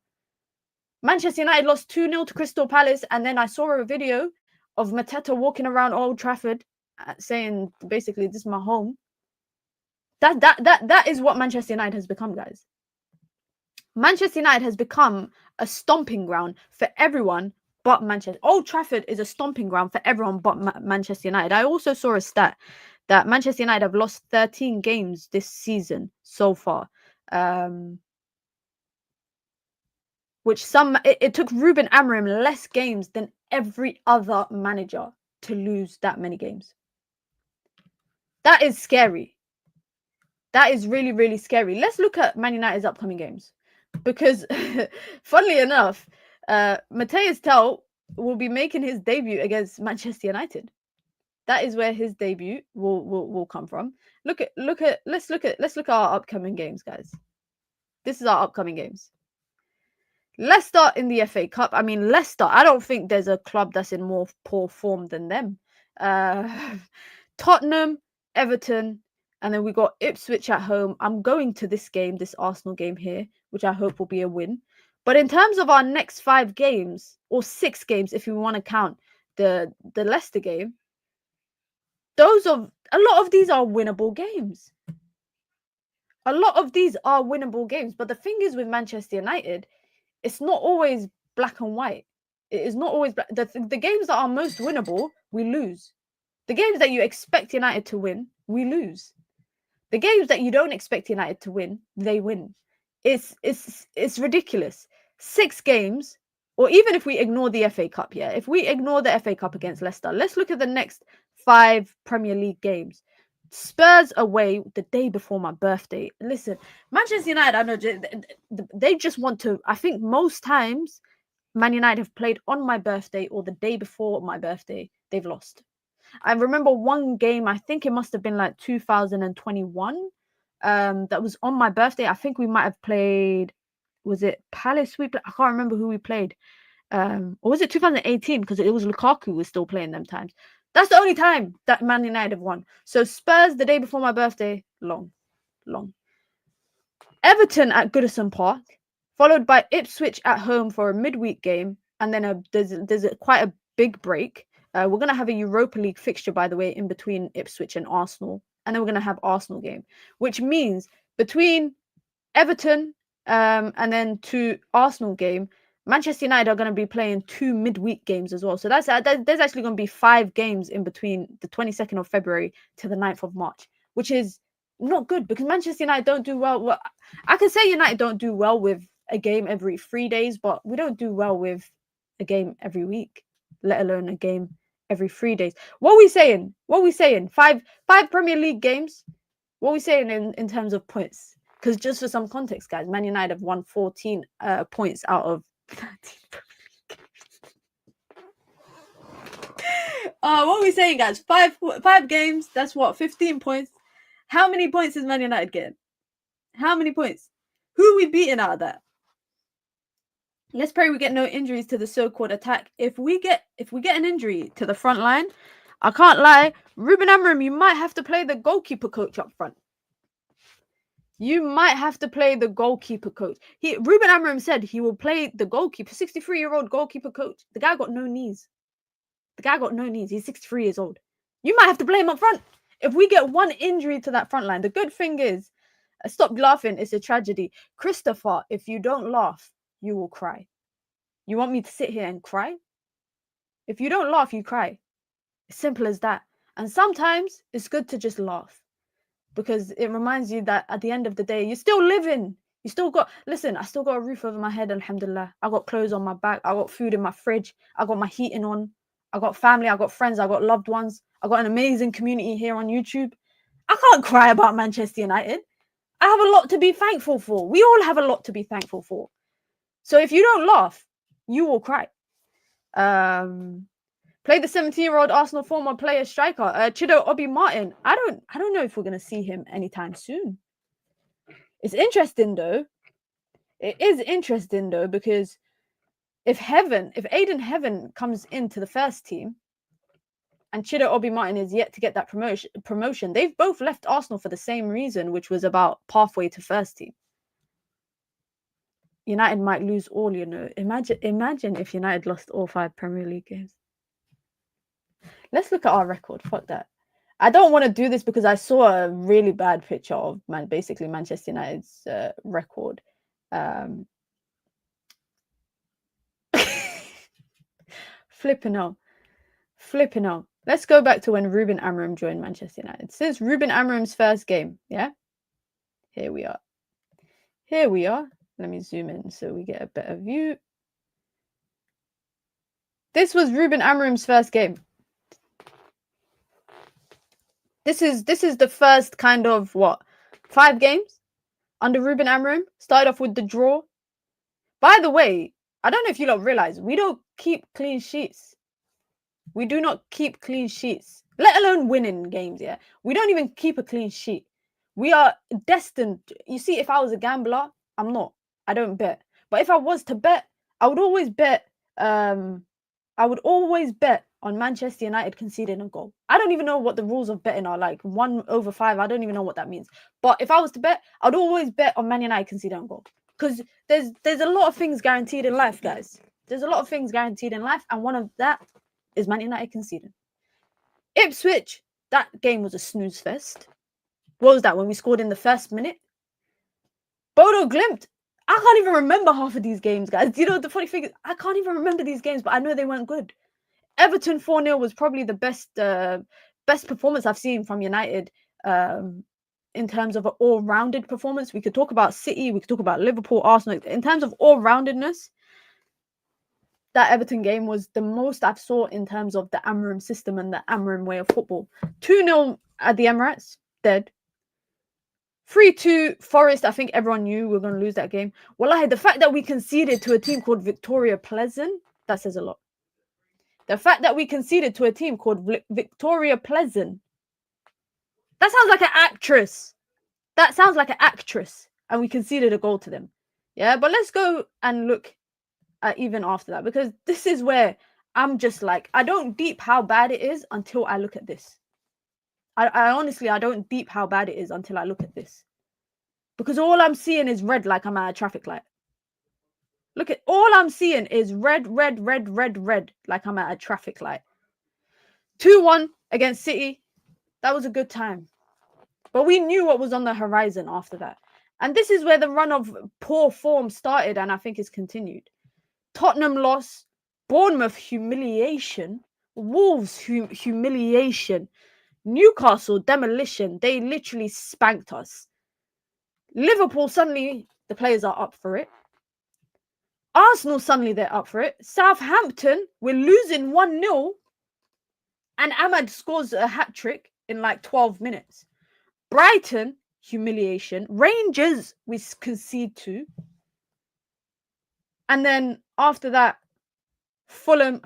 Manchester United lost 2-0 to Crystal Palace, and then I saw a video of Mateta walking around Old Trafford saying, basically, this is my home. That is what Manchester United has become, guys. Manchester United has become a stomping ground for everyone but Manchester. Old Trafford is a stomping ground for everyone but Manchester United. I also saw a stat that Manchester United have lost 13 games this season so far. which it took Ruben Amorim less games than every other manager to lose that many games. That is scary. That is really, really scary. Let's look at Man United's upcoming games. Because, funnily enough, Matthias Tel will be making his debut against Manchester United. That is where his debut will come from. Let's look at our upcoming games, guys. This is our upcoming games. Leicester in the FA Cup. I mean, Leicester, I don't think there's a club that's in more poor form than them. Tottenham, Everton, and then we got Ipswich at home. I'm going to this game, this Arsenal game here, which I hope will be a win. But in terms of our next 5 games, or 6 games, if you want to count the Leicester game, a lot of these are winnable games. A lot of these are winnable games. But the thing is with Manchester United, it's not always black and white. It is not always black. The games that are most winnable, we lose. The games that you expect United to win, we lose. The games that you don't expect United to win, they win. It's ridiculous. 6 games, or even if we ignore the FA Cup, yeah, if we ignore the FA Cup against Leicester, let's look at the next 5 Premier League games. Spurs away the day before my birthday. Listen, Manchester United, I know they just want to. I think most times Man United have played on my birthday or the day before my birthday, they've lost. I remember one game, I think it must have been like 2021, that was on my birthday. I think we might have played, was it Palace? I can't remember who we played. Or was it 2018? Because it was Lukaku was still playing them times. That's the only time that Man United have won. So Spurs the day before my birthday, long. Everton at Goodison Park, followed by Ipswich at home for a midweek game, and then there's quite a big break. We're going to have a Europa League fixture, by the way, in between Ipswich and Arsenal. And then we're going to have Arsenal game, which means between Everton and then to Arsenal game, Manchester United are going to be playing 2 midweek games as well. So there's actually going to be 5 games in between the 22nd of February to the 9th of March, which is not good because Manchester United don't do well. I can say United don't do well with a game every 3 days, but we don't do well with a game every week, let alone a game every 3 days. What are we saying? 5 Premier League games? What are we saying in terms of points? Because just for some context, guys, Man United have won 14 points out of 13 Premier League. What are we saying, guys? 5 games, that's what, 15 points. How many points is Man United getting? How many points? Who are we beating out of that? Let's pray we get no injuries to the so-called attack. If we get an injury to the front line, I can't lie, Ruben Amorim, you might have to play the goalkeeper coach up front. You might have to play the goalkeeper coach. Ruben Amorim said he will play the goalkeeper, 63-year-old goalkeeper coach. The guy got no knees. He's 63 years old. You might have to play him up front. If we get one injury to that front line, the good thing is, stop laughing, it's a tragedy. Christopher, if you don't laugh, you will cry. You want me to sit here and cry? If you don't laugh, you cry. As simple as that. And sometimes it's good to just laugh because it reminds you that at the end of the day, you're still living. I still got a roof over my head, alhamdulillah. I got clothes on my back. I got food in my fridge. I got my heating on. I got family. I got friends. I got loved ones. I got an amazing community here on YouTube. I can't cry about Manchester United. I have a lot to be thankful for. We all have a lot to be thankful for. So if you don't laugh, you will cry. Play the 17-year-old Arsenal former player striker, Chido Obi Martin. I don't know if we're going to see him anytime soon. It's interesting though. It is interesting though, because if Aiden Heaven comes into the first team and Chido Obi Martin is yet to get that promotion, they've both left Arsenal for the same reason, which was about pathway to first team. United might lose all, you know. Imagine if United lost all 5 Premier League games. Let's look at our record. Fuck that. I don't want to do this because I saw a really bad picture of basically Manchester United's record. Flipping out. Let's go back to when Ruben Amorim joined Manchester United. Since Ruben Amorim's first game, yeah? Here we are. Let me zoom in so we get a better view. This was Ruben Amorim's first game. This is the first kind of 5 games under Ruben Amorim. Started off with the draw. By the way, I don't know if you lot realize, we don't keep clean sheets. We do not keep clean sheets, let alone winning games. Yeah, we don't even keep a clean sheet. We are destined. You see, if I was a gambler, I'm not. I don't bet. But if I was to bet, I would always bet. I would always bet on Manchester United conceding a goal. I don't even know what the rules of betting are, like 1/5. I don't even know what that means. But if I was to bet, I'd always bet on Man United conceding a goal, because there's a lot of things guaranteed in life, guys. There's a lot of things guaranteed in life, and one of that is Man United conceding. Ipswich, that game was a snooze fest. What was that, when we scored in the first minute? Bodo Glimt, I can't even remember half of these games, guys. Do you know the funny thing is, I can't even remember these games, but I know they weren't good. Everton 4-0 was probably the best performance I've seen from United in terms of an all-rounded performance. We could talk about City, we could talk about Liverpool, Arsenal. In terms of all-roundedness, that Everton game was the most I've saw in terms of the Amorim system and the Amorim way of football. 2-0 at the Emirates, dead. 3-2 Forest, I think everyone knew we were going to lose that game. Wallahi, the fact that we conceded to a team called Victoria Pleasant, that says a lot. The fact that we conceded to a team called Victoria Pleasant, that sounds like an actress. That sounds like an actress. And we conceded a goal to them. Yeah, but let's go and look at even after that, because this is where I'm just like, I don't deep how bad it is until I look at this. I honestly, I don't deep how bad it is until I look at this. Because all I'm seeing is red, like I'm at a traffic light. Look at, all I'm seeing is red, red, red, red, red, like I'm at a traffic light. 2-1 against City. That was a good time. But we knew what was on the horizon after that. And this is where the run of poor form started, and I think it's continued. Tottenham loss, Bournemouth humiliation, Wolves humiliation, Newcastle demolition. They literally spanked us. Liverpool, suddenly the players are up for it. Arsenal, suddenly they're up for it. Southampton, we're losing 1-0 and Ahmad scores a hat-trick in like 12 minutes. Brighton, humiliation. Rangers, we concede to. And then after that, Fulham.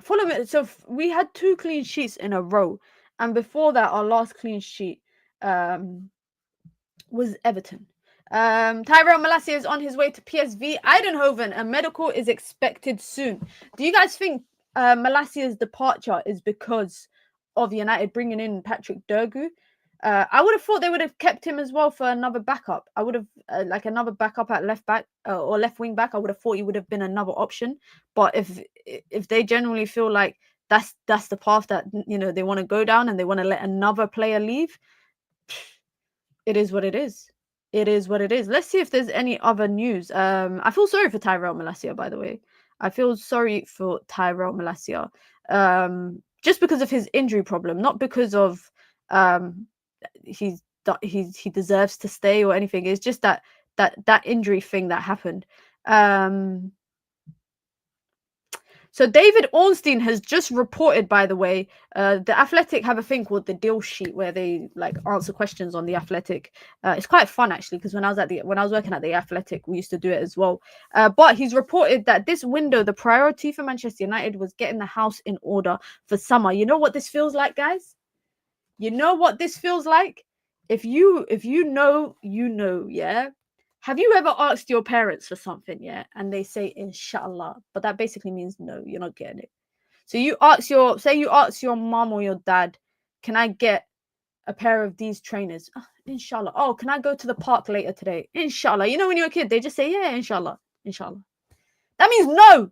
So we had 2 clean sheets in a row. And before that, our last clean sheet was Everton. Tyrell Malacia is on his way to PSV Eindhoven. A medical is expected soon. Do you guys think Malacia's departure is because of United bringing in Patrick Durgu? I would have thought they would have kept him as well for another backup. I would have like another backup at left back or left wing back. I would have thought he would have been another option. But if they generally feel like that's the path that they want to go down, and they want to let another player leave, it is what it is. It is what it is. Let's see if there's any other news. I feel sorry for Tyrell Malacia, by the way. I feel sorry for Tyrell Malacia. Just because of his injury problem, not because of he deserves to stay or anything. It's just that injury thing that happened. So David Ornstein has just reported, by the way, the Athletic have a thing called the deal sheet where they like answer questions on the Athletic. It's quite fun actually, because when I was working at the Athletic, we used to do it as well. But he's reported that this window, the priority for Manchester United was getting the house in order for summer. You know what this feels like, guys? You know what this feels like? If you know, yeah? Have you ever asked your parents for something, yeah? And they say, inshallah. But that basically means no, you're not getting it. So you ask your mom or your dad, can I get a pair of these trainers? Oh, inshallah. Oh, can I go to the park later today? Inshallah. You know, when you're a kid, they just say, yeah, inshallah. Inshallah. That means no.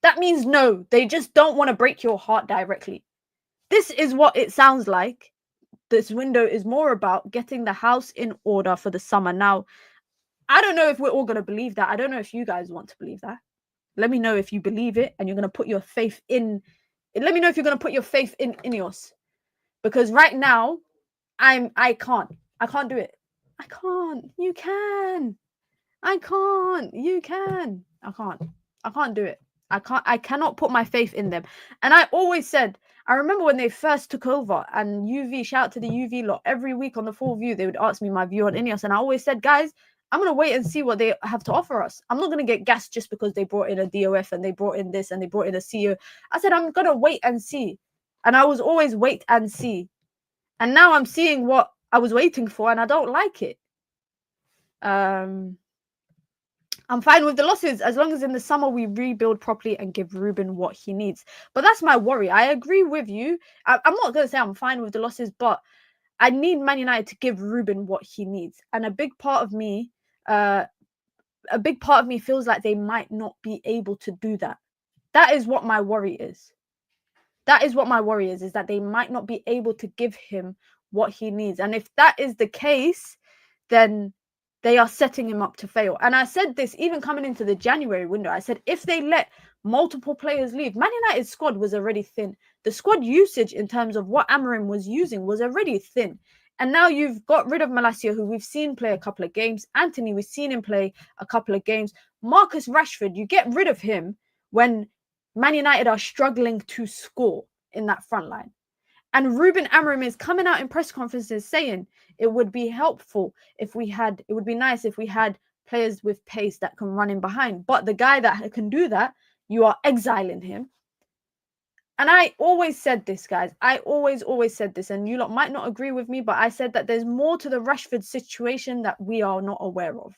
That means no. They just don't want to break your heart directly. This is what it sounds like. This window is more about getting the house in order for the summer. Now, I don't know if we're all going to believe that. I don't know if you guys want to believe that. Let me know if you believe it and you're going to put your faith in. Let me know if you're going to put your faith in Ineos. Because right now, I can't do it. I can't. You can. I can't. You can. I can't. I can't do it. I cannot put my faith in them. And I always said, I remember when they first took over and UV, shout out to the UV lot, every week on the full view, they would ask me my view on Ineos. And I always said, guys, I'm going to wait and see what they have to offer us. I'm not going to get gassed just because they brought in a DOF and they brought in this and they brought in a CEO. I said, I'm going to wait and see. And I was always wait and see. And now I'm seeing what I was waiting for and I don't like it. I'm fine with the losses as long as in the summer we rebuild properly and give Ruben what he needs. But that's my worry. I agree with you. I'm not going to say I'm fine with the losses, but I need Man United to give Ruben what he needs. And a big part of me feels like they might not be able to do that. That is what my worry is. That is what my worry is that they might not be able to give him what he needs. And if that is the case, then they are setting him up to fail. And I said this even coming into the January window. I said, if they let multiple players leave, Man United's squad was already thin. The squad usage in terms of what Amorim was using was already thin. And now you've got rid of Malacia, who we've seen play a couple of games. Anthony, we've seen him play a couple of games. Marcus Rashford, you get rid of him when Man United are struggling to score in that front line. And Ruben Amorim is coming out in press conferences saying it would be helpful if we had, it would be nice if we had players with pace that can run in behind. But the guy that can do that, you are exiling him. And I always said this, guys. I always said this. And you lot might not agree with me, but I said that there's more to the Rashford situation that we are not aware of.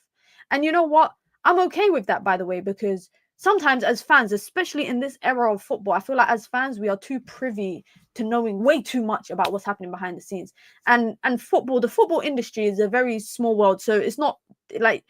And you know what? I'm okay with that, by the way, because sometimes as fans, especially in this era of football, I feel like as fans, we are too privy to knowing way too much about what's happening behind the scenes. And football, the football industry is a very small world. So it's not like,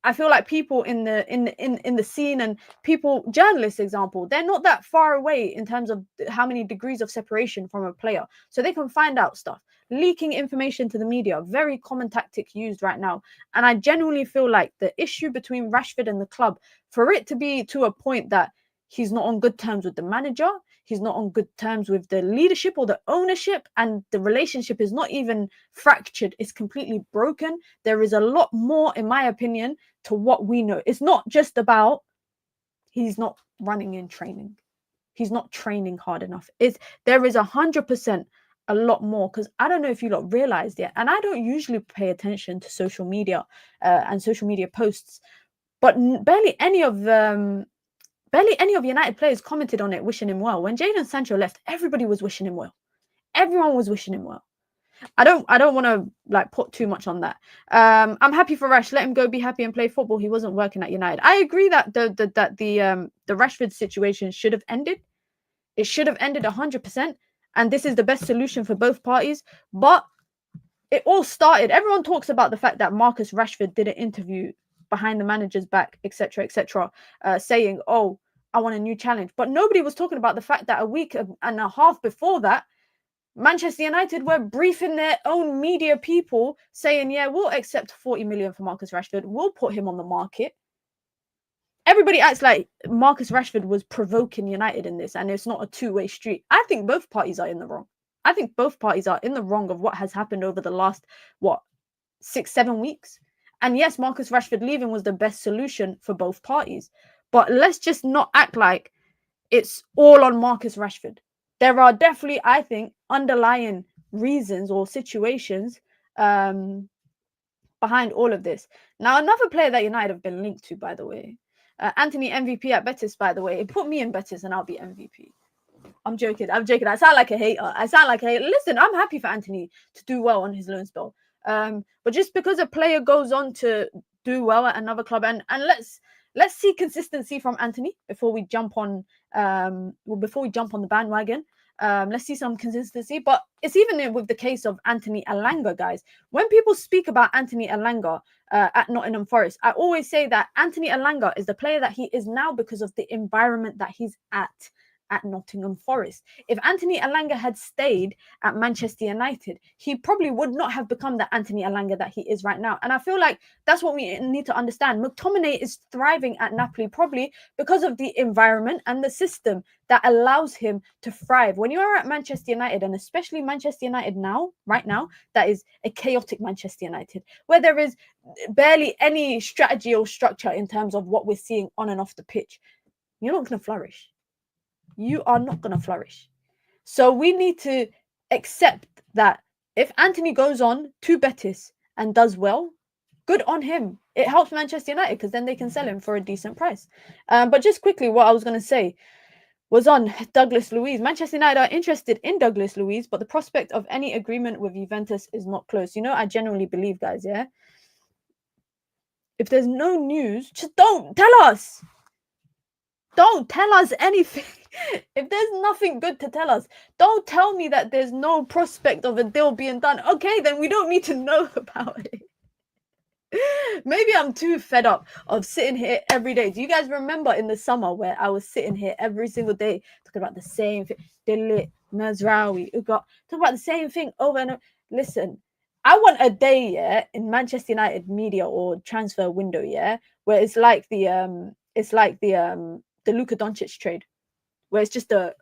I feel like people in the scene and people, journalists, example, they're not that far away in terms of how many degrees of separation from a player. So they can find out stuff. Leaking information to the media, very common tactic used right now. And I genuinely feel like the issue between Rashford and the club, for it to be to a point that he's not on good terms with the manager, he's not on good terms with the leadership or the ownership, and the relationship is not even fractured, it's completely broken. There is a lot more, in my opinion, to what we know. It's not just about he's not running in training. He's not training hard enough. There is 100% a lot more, because I don't know if you lot realized yet, and I don't usually pay attention to social media and social media posts, but barely any of United players commented on it, wishing him well. When Jadon Sancho left, everybody was wishing him well. Everyone was wishing him well. I don't want to like put too much on that. I'm happy for Rash. Let him go, be happy and play football. He wasn't working at United. I agree that the Rashford situation should have ended. It should have ended 100%. And this is the best solution for both parties. But it all started. Everyone talks about the fact that Marcus Rashford did an interview behind the manager's back, etc., saying, "Oh, I want a new challenge." But nobody was talking about the fact that a week and a half before that, Manchester United were briefing their own media people saying, yeah, we'll accept 40 million for Marcus Rashford. We'll put him on the market. Everybody acts like Marcus Rashford was provoking United in this, and it's not a two-way street. I think both parties are in the wrong. I think both parties are in the wrong of what has happened over the last, 6-7 weeks. And yes, Marcus Rashford leaving was the best solution for both parties. But let's just not act like it's all on Marcus Rashford. There are definitely, I think, underlying reasons or situations behind all of this. Now, another player that United have been linked to, by the way, Anthony MVP at Betis, by the way. Put me in Betis and I'll be MVP. I'm joking. I sound like a hater. Listen, I'm happy for Anthony to do well on his loan spell. But just because a player goes on to do well at another club, and let's see consistency from Anthony before we jump on the bandwagon. Let's see some consistency. But it's even with the case of Anthony Elanga, guys. When people speak about Anthony Elanga at Nottingham Forest, I always say that Anthony Elanga is the player that he is now because of the environment that he's at. at Nottingham Forest. If Anthony Elanga had stayed at Manchester United, he probably would not have become the Anthony Elanga that he is right now. And I feel like that's what we need to understand. McTominay is thriving at Napoli probably because of the environment and the system that allows him to thrive. When you are at Manchester United, and especially Manchester United now, right now, that is a chaotic Manchester United, where there is barely any strategy or structure in terms of what we're seeing on and off the pitch, you're not going to flourish. You are not going to flourish. So we need to accept that if Anthony goes on to Betis and does well, good on him. It helps Manchester United because then they can sell him for a decent price. But just quickly, what I was going to say was on Douglas Luiz. Manchester United are interested in Douglas Luiz, but the prospect of any agreement with Juventus is not close. You know, I genuinely believe, guys, yeah? If there's no news, just don't tell us. Don't tell us anything. If there's nothing good to tell us, don't tell me that there's no prospect of a deal being done. Okay, then we don't need to know about it. Maybe I'm too fed up of sitting here every day. Do you guys remember in the summer where I was sitting here every single day talking about the same thing? Dilit, Mazraoui, Uga, talking about the same thing over and over. Listen, I want a day, yeah, in Manchester United media or transfer window, yeah, where it's like the Luka Doncic trade, where it's just a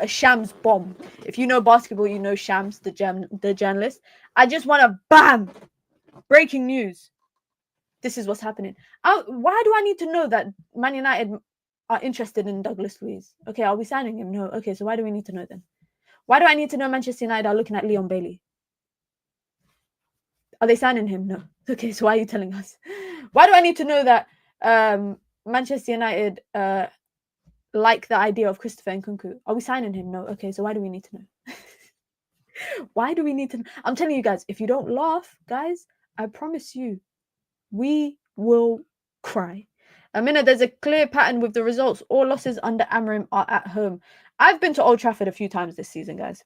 Shams bomb. If you know basketball, you know Shams, the journalist. I just want to bam. Breaking news. This is what's happening. Why do I need to know that Man United are interested in Douglas Luiz? Okay, are we signing him? No. Okay, so why do we need to know then? Why do I need to know Manchester United are looking at Leon Bailey? Are they signing him? No. Okay, so why are you telling us? Why do I need to know that Manchester United like the idea of Christopher Nkunku? Are we signing him? No. Okay, so why do we need to know? Why do we need to know? I'm telling you guys, if you don't laugh, guys, I promise you, we will cry. There's a clear pattern with the results. All losses under Amorim are at home. I've been to Old Trafford a few times this season, guys.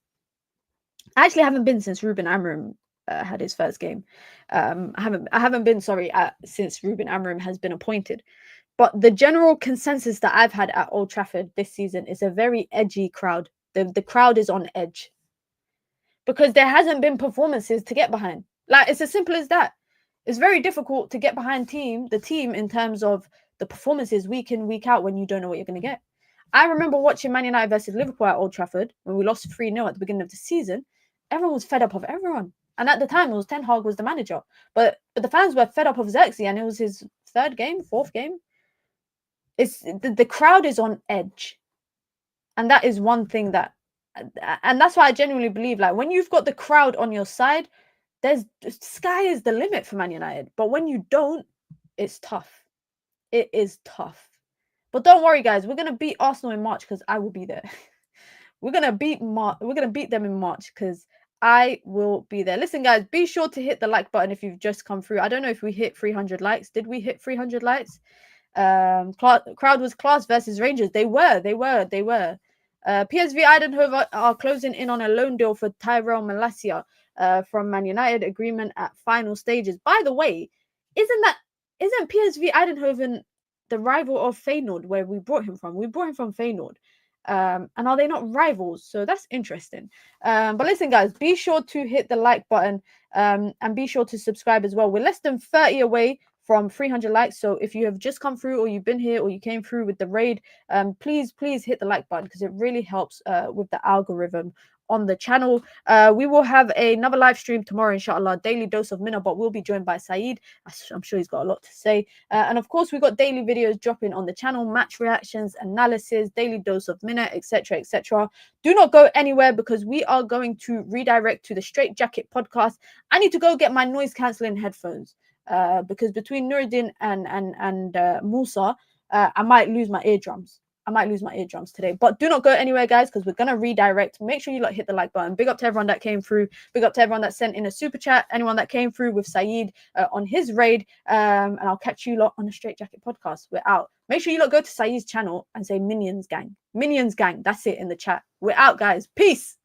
I actually haven't been since Ruben Amorim had his first game. I haven't been, since Ruben Amorim has been appointed. But the general consensus that I've had at Old Trafford this season is a very edgy crowd. The crowd is on edge. Because there hasn't been performances to get behind. Like, it's as simple as that. It's very difficult to get behind the team in terms of the performances week in, week out when you don't know what you're going to get. I remember watching Man United versus Liverpool at Old Trafford when we lost 3-0 at the beginning of the season. Everyone was fed up of everyone. And at the time, it was Ten Hag was the manager. But the fans were fed up of Xerxes, and it was his fourth game. It's the crowd is on edge. And that is one thing and that's why I genuinely believe, like, when you've got the crowd on your side, sky is the limit for Man United. But when you don't, it's tough. It is tough. But don't worry, guys. We're gonna beat Arsenal in March because I will be there. We're gonna beat them in March because I will be there. Listen, guys, be sure to hit the like button if you've just come through. I don't know if we hit 300 likes. Did we hit 300 likes? Crowd was class versus Rangers. They were. PSV Eindhoven are closing in on a loan deal for Tyrell Malacia from Man United. Agreement at final stages. By the way, isn't PSV Eindhoven the rival of Feyenoord, where we brought him from? We brought him from Feyenoord. And are they not rivals? So that's interesting. But listen, guys, be sure to hit the like button and be sure to subscribe as well. We're less than 30 away from 300 likes. So if you have just come through or you've been here or you came through with the raid, please hit the like button because it really helps with the algorithm on the channel. We will have another live stream tomorrow, inshallah, daily dose of Minna, but we'll be joined by Saeed. I'm sure he's got a lot to say. And of course, we've got daily videos dropping on the channel, match reactions, analysis, daily dose of Minna, etc., etc. Do not go anywhere because we are going to redirect to the Straight Jacket podcast. I need to go get my noise cancelling headphones. Because between Nuruddin and Musa, I might lose my eardrums. Today. But do not go anywhere, guys, because we're going to redirect. Make sure you hit the like button. Big up to everyone that came through. Big up to everyone that sent in a super chat. Anyone that came through with Saeed on his raid. And I'll catch you lot on the Straight Jacket podcast. We're out. Make sure you go to Saeed's channel and say Minions Gang. Minions Gang. That's it in the chat. We're out, guys. Peace.